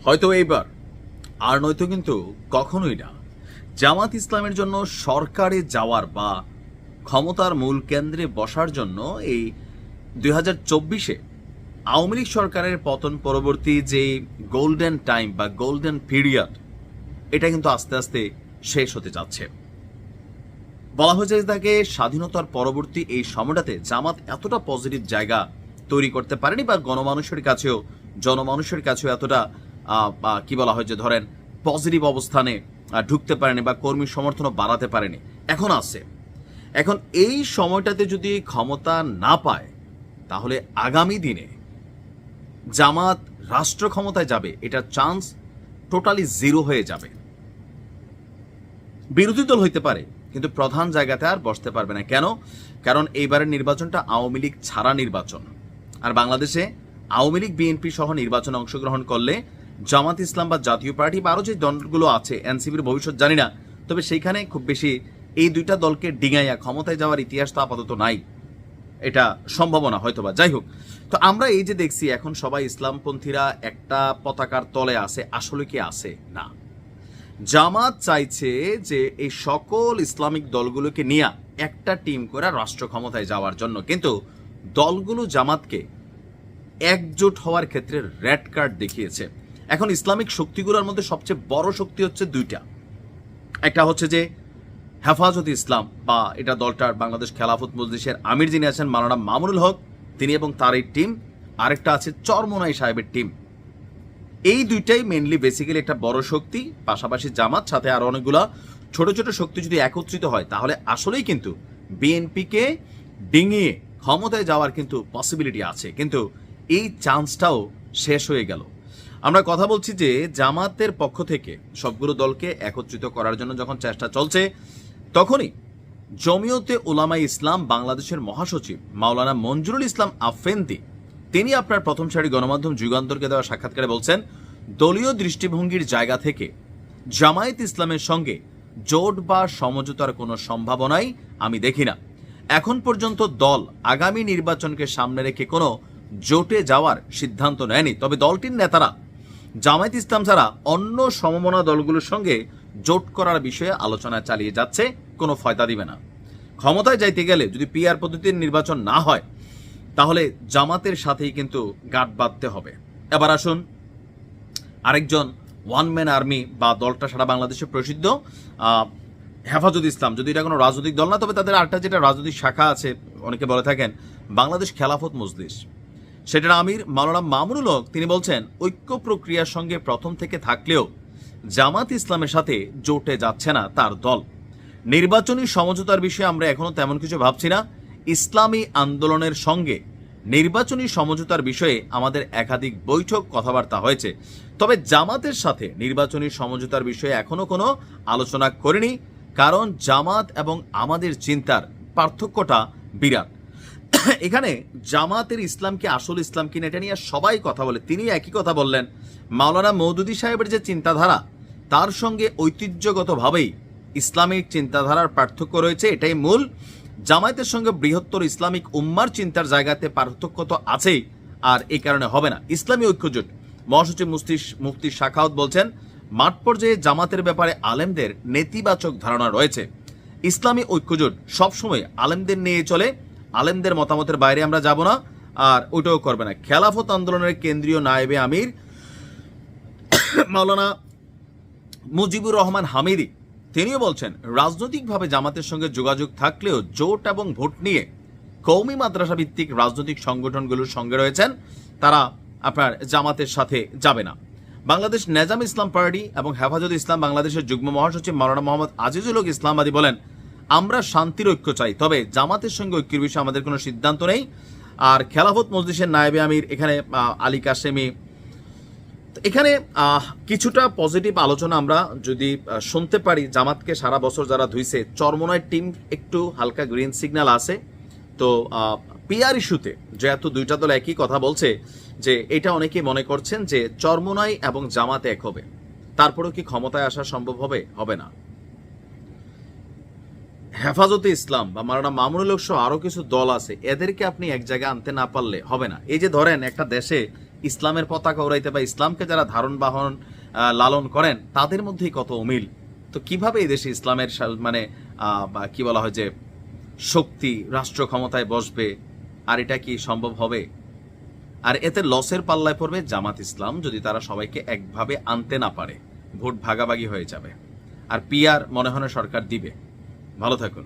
হয়তো এইবার, আর নয়তো কিন্তু কখনোই না। জামাত ইসলামের জন্য সরকারে যাওয়ার বা ক্ষমতার মূল কেন্দ্রে বসার জন্য এই 2024-এ আওয়ামী লীগ সরকারের পতন পরবর্তী যে গোল্ডেন টাইম বা গোল্ডেন পিরিয়ড, এটা কিন্তু আস্তে আস্তে শেষ হতে যাচ্ছে। বলা হয়েছে তাকে স্বাধীনতার পরবর্তী এই সময়টাতে জামাত এতটা পজিটিভ জায়গা তৈরি করতে পারেনি বা জনমানুষের কাছেও এতটা কি বলা হয় যে ধরেন পজিটিভ অবস্থানে ঢুকতে পারেনি বা কর্মী সমর্থনও বাড়াতে পারেনি। এখন আছে। এখন এই সময়টাতে যদি ক্ষমতা না পায় তাহলে আগামী দিনে জামাত রাষ্ট্র ক্ষমতায় যাবে, এটার চান্স টোটালি জিরো হয়ে যাবে। বিরোধী দল হইতে পারে কিন্তু প্রধান জায়গাতে আর বসতে পারবে না। কেন? কারণ এইবারের নির্বাচনটা আওয়ামী লীগ ছাড়া নির্বাচন। আর বাংলাদেশে আওয়ামী লীগ বিএনপি সহ নির্বাচনে অংশগ্রহণ করলে জামাত ইসলাম বা জাতীয় পার্টি বা আরও যে দলগুলো আছে, এনসিপির ভবিষ্যৎ জানি না, তবে সেইখানে খুব বেশি এই দুইটা দলকে ডিঙাইয়া ক্ষমতায় যাওয়ার ইতিহাস তো আপাতত নাই, এটা সম্ভাবনা হয়তোবা। যাই হোক, তো আমরা এই যে দেখছি এখন সবাই ইসলামপন্থীরা একটা পতাকার তলে আছে, আসলে কি আছে? না। জামাত চাইছে যে এই সকল ইসলামিক দলগুলোকে নিয়ে একটা টিম করে রাষ্ট্র ক্ষমতায় যাওয়ার জন্য, কিন্তু দলগুলো জামাতকে একজোট হওয়ার ক্ষেত্রে রেড কার্ড দেখিয়েছে। এখন ইসলামিক শক্তিগুলোর মধ্যে সবচেয়ে বড় শক্তি হচ্ছে দুইটা। একটা হচ্ছে যে হেফাজত ইসলাম বা এটা দলটার বাংলাদেশ খেলাফত মজলিসের আমির যিনি আছেন মাওলানা মামুনুল হক, তিনি এবং তার এই টিম। আরেকটা আছে চরমোনাই সাহেবের টিম। এই দুইটাই মেনলি বেসিক্যালি একটা বড় শক্তি, পাশাপাশি জামাত, সাথে আরো অনেকগুলা ছোট ছোট শক্তি যদি একত্রিত হয় তাহলে আসলেই কিন্তু বিএনপিকে ডিঙিয়ে ক্ষমতায় যাওয়ার কিন্তু পসিবিলিটি আছে। কিন্তু এই চান্সটাও শেষ হয়ে গেল। আমরা কথা বলছি যে জামাতের পক্ষ থেকে সবগুলো দলকে একত্রিত করার জন্য যখন চেষ্টা চলছে, তখনই জমিয়তে উলামায়ে ইসলাম বাংলাদেশের মহাসচিব মাওলানা মঞ্জুরুল ইসলাম আফেন্দি, তিনি আপনার প্রথম সারি গণমাধ্যম যুগান্তরকে দেওয়া সাক্ষাৎকারে বলছেন, দলীয় দৃষ্টিভঙ্গির জায়গা থেকে জামায়াত ইসলামের সঙ্গে জোট বা সমঝোতার কোনো সম্ভাবনাই আমি দেখি না। এখন পর্যন্ত দল আগামী নির্বাচনকে সামনে রেখে কোনো জোটে যাওয়ার সিদ্ধান্ত নেয়নি। তবে দলটির নেতারা জামায়াত ইসলাম ছাড়া অন্য সমমনা দলগুলোর সঙ্গে জোট করার বিষয়ে আলোচনা চালিয়ে যাচ্ছে, কোনো ফয়দা দিবে না। ক্ষমতায় যাইতে গেলে যদি পিআর পদ্ধতির নির্বাচন না হয় তাহলে জামাতের সাথেই কিন্তু গাঁট বাঁধতে হবে। এবার আসুন আরেকজন ওয়ান ম্যান আর্মি বা দলটা সারা বাংলাদেশে প্রসিদ্ধ হেফাজত ইসলাম, যদি এটা কোনো রাজনৈতিক দল না, তবে তাদের আরেকটা যেটা রাজনৈতিক শাখা আছে, অনেকে বলে থাকেন বাংলাদেশ খেলাফত মজলিস, সেটার আমির মাওলানা মামুনুল হক, তিনি বলছেন ঐক্য প্রক্রিয়ার সঙ্গে প্রথম থেকে থাকলেও জামাত ইসলামের সাথে জোটে যাচ্ছে না তার দল। নির্বাচনী সমঝোতার বিষয়ে আমরা এখনো তেমন কিছু ভাবছি না। ইসলামী আন্দোলনের সঙ্গে নির্বাচনী সমঝোতার বিষয়ে আমাদের একাধিক বৈঠক কথাবার্তা হয়েছে, তবে জামাতের সাথে নির্বাচনী সমঝোতার বিষয়ে এখনো কোনো আলোচনা করিনি, কারণ জামাত এবং আমাদের চিন্তার পার্থক্যটা বিরাট। এখানে জামাতের ইসলাম কি আসল ইসলাম কিনা এটা নিয়ে সবাই কথা বলে, তিনি একই কথা বললেন। মাওলানা মওদুদী সাহেবের যে চিন্তাধারা, তার সঙ্গে ঐতিহ্যগতভাবেই ইসলামিক চিন্তাধারার পার্থক্য রয়েছে, এটাই মূল। জামায়াতের সঙ্গে বৃহত্তর ইসলামিক উম্মার চিন্তার জায়গাতে পার্থক্য তো আছেই, আর এই কারণে হবে না ইসলামী ঐক্যজোট। মহাসচিব মুফতি শাখাওয়াত বলছেন, মাঠ পর্যায়ে জামাতের ব্যাপারে আলেমদের নেতিবাচক ধারণা রয়েছে। ইসলামী ঐক্যজোট সবসময় আলেমদের নিয়ে চলে, আলেমদের মতামতের বাইরে আমরা যাব না, আর ওইটাও করবে না। খেলাফত আন্দোলনের কেন্দ্রীয় নায়েবে আমির মাওলানা মুজিবুর রহমান হামিদি, তিনিও বলছেন রাজনৈতিকভাবে জামাতের সঙ্গে যোগাযোগ থাকলেও জোট এবং ভোট নিয়ে কওমি মাদ্রাসা ভিত্তিক রাজনৈতিক সংগঠনগুলোর সঙ্গে রয়েছেন, তারা আপনার জামাতের সাথে যাবে না। বাংলাদেশ নেজাম ইসলাম পার্টি এবং হেফাজত ইসলাম বাংলাদেশের যুগ্ম মহাসচিব মাওলানা মোহাম্মদ আজিজুল হক ইসলামাবাদী বলেন, আমরা শান্তির ঐক্য চাই, তবে জামাতের সঙ্গে ঐক্যের বিষয়ে আমাদের কোনো সিদ্ধান্ত নেই। আর খেলাফত মজলিসের নায়েবে আমির এখানে আলী কাশেমি, এখানে কিছুটা পজিটিভ আলোচনা আমরা যদি শুনতে পারি। জামাতকে সারা বছর যারা ধুইছে, চরমোনাই টিম একটু হালকা গ্রিন সিগন্যাল আছে। তো পিআর ইস্যুতে যেহেতু দুইটা দল একই কথা বলছে, যে এটা অনেকেই মনে করছেন যে চরমোনাই এবং জামাত এক হবে, তারপরেও কি ক্ষমতায় আসা সম্ভব হবে? হবে না। হেফাজতে ইসলাম বা মাওলানা মামুনুল হক সহ আরো কিছু দল আছে, এদেরকে আপনি এক জায়গায় আনতে না পারলে হবে না। এই যে ধরেন একটা দেশে ইসলামের পতাকা উড়াইতে বা ইসলামকে যারা ধারণ বাহন লালন করেন তাদের মধ্যেই কত অমিল। তো কিভাবে এই দেশে ইসলামের মানে কি বলা হয় যে শক্তি রাষ্ট্র ক্ষমতায় বসবে, আর এটা কি সম্ভব হবে? আর এতে লসের পাল্লায় পড়বে জামাত ইসলাম যদি তারা সবাইকে একভাবে আনতে না পারে, ভোট ভাগাভাগি হয়ে যাবে। আর পিআর মনে হয় না সরকার দিবে। ভালো থাকুন।